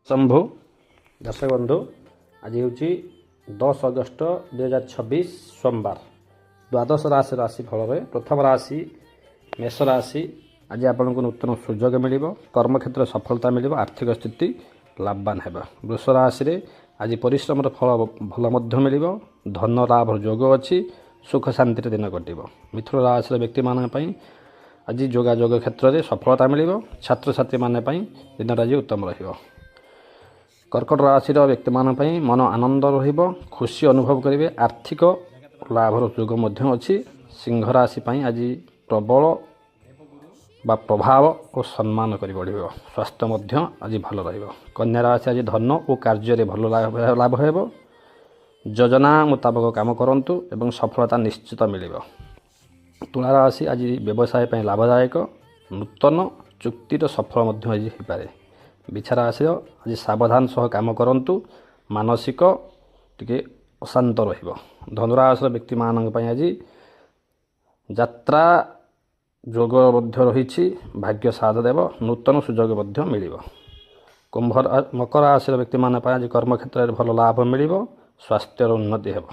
शंभु दर्शक बंधु आज हूँ 10 अगस्ट 2026 सोमवार द्वादश राशि राशिफल प्रथम राशि मेष राशि। आज आपको नूतन सुजोग मिल कर्मक्षेत्र सफलता मिल आर्थिक स्थिति लाभवान है। वृष राशि रे आज परिश्रम फल भल मिल धन लाभ जोग अच्छी सुख शांति दिन कटो। मिथुन राशि व्यक्ति मान आज जोगाजोग क्षेत्र में सफलता मिल छात्र छात्री मान दिन आज उत्तम रही। कर्कट राशि व्यक्ति मान मन आनंद खुशी अनुभव करेंगे आर्थिक लाभर जोग अच्छी। सिंह राशि आज प्रबल बा प्रभाव और सम्मान कर बढ़ स्वास्थ्य आज भल रही। कन्या राशि आज धन और कार्य भल लाभ हो योजना मुताबक काम करूँ एवं सफलता निश्चित मिल। तुला राशि आज व्यवसाय लाभदायक नूतन चुक्तिर सफल आज पारे। बिछा राशि आज सावधान सह काम करूँ मानसिक टिके अशांत रहिबो। धनुराशि व्यक्ति मान आज यात्रा जोग रही भाग्य साथ देव नूतन सुजोग मिल। मकर राशि व्यक्ति मान आज कर्मक्षेत्र में भल लाभ मिल स्वास्थ्य उन्नति हो।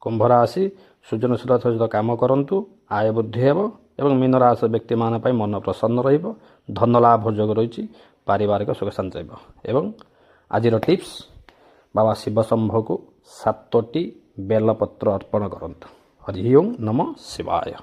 कुंभ राशि सृजनशीलता सहित काम करूँ आय वृद्धि हो। एवं मीन राशि व्यक्ति मान मन प्रसन्न रहिबो धन लाभ जोग रही पारिवारिक सुख शांति एवं आज टिप्स बाबा शिव शंभु को 7टी बेलपत्र अर्पण करंतु। हरि ओम नमः शिवाय।